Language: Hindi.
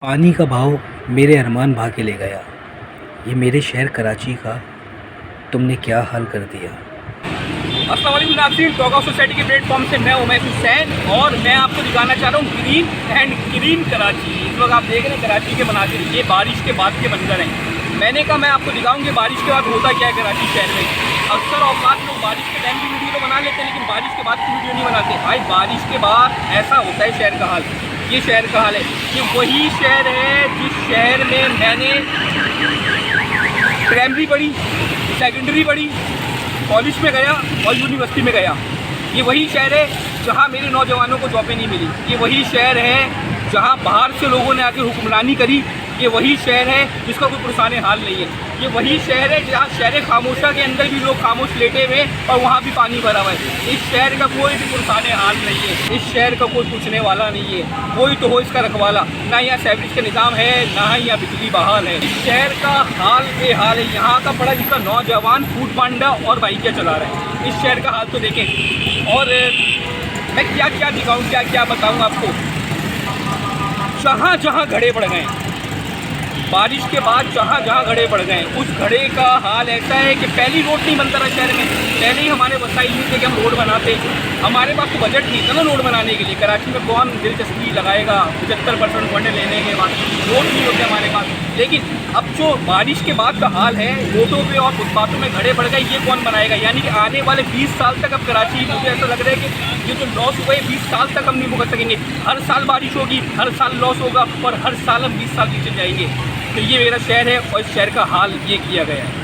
पानी का बहाव मेरे अरमान बहा के ले गया। ये मेरे शहर कराची का तुमने क्या हाल कर दिया। अस्सलाम वालेकुम नाज़रीन, टॉक ऑफ सोसाइटी के प्लेटफॉर्म से मैं उमैस हुसैन और मैं आपको दिखाना चाह रहा हूँ ग्रीन एंड ग्रीन कराची। इस वक्त आप देख रहे हैं कराची के मनाजिर, ये बारिश के बाद के मंजर हैं। मैंने कहा मैं आपको दिखाऊँ कि बारिश के बाद होता क्या है कराची शहर में। अक्सर औकात लोग बारिश के टाइम की वीडियो तो बना लेते हैं, लेकिन बारिश के बाद की वीडियो नहीं बनाते। भाई बारिश के बाद ऐसा होता है शहर का हाल। ये शहर का हाल है, ये वही शहर है जिस शहर में मैंने प्राइमरी पढ़ी, सेकेंडरी पढ़ी, कॉलेज में गया और यूनिवर्सिटी में गया। ये वही शहर है जहाँ मेरे नौजवानों को जॉबें नहीं मिली। ये वही शहर है जहाँ बाहर से लोगों ने आके हुक्मरानी करी। ये वही शहर है जिसका कोई पुरसाने हाल नहीं है। ये वही शहर है जहाँ शहर खामोशा के अंदर भी लोग खामोश लेटे हुए और वहाँ भी पानी भरा हुआ है। इस शहर का कोई भी पुरसाने हाल नहीं है। इस शहर का कोई पूछने वाला नहीं है। कोई तो हो इसका रखवाला। ना यहाँ सेवरेज का निज़ाम है, ना ही यहाँ बिजली बहाल है। इस शहर का हाल बेहाल है। यहाँ का पढ़ा लिखा नौजवान फूड पांडा और बाइकें चला रहे हैं। इस शहर का हाल तो देखें। और मैं क्या क्या दिखाऊँ, क्या क्या बताऊँ आपको। जहाँ जहाँ घड़े पड़ गए, बारिश के बाद जहाँ जहाँ घड़े पड़ गए, उस घड़े का हाल ऐसा है कि पहली रोड नहीं बनता रहा शहर में। पहले ही हमारे वसाइल नहीं थे कि हम रोड बनाते। हमारे पास तो बजट नहीं था ना रोड बनाने के लिए। कराची में कौन दिलचस्पी लगाएगा 75% फंड लेने के बाद, रोड नहीं होते हमारे पास। लेकिन अब जो बारिश के बाद का हाल है, रोडों पे और फुटपाथों में घड़े पड़ गए, ये कौन बनाएगा। यानी कि आने वाले 20 साल तक अब कराची, मुझे ऐसा लग रहा है कि ये जो लॉस हुए 20 साल तक हम नहीं भुगत सकेंगे। हर साल बारिश होगी, हर साल लॉस होगा और हर साल हम 20 साल पीछे जाएंगे। तो ये मेरा शहर है और इस शहर का हाल ये किया गया है।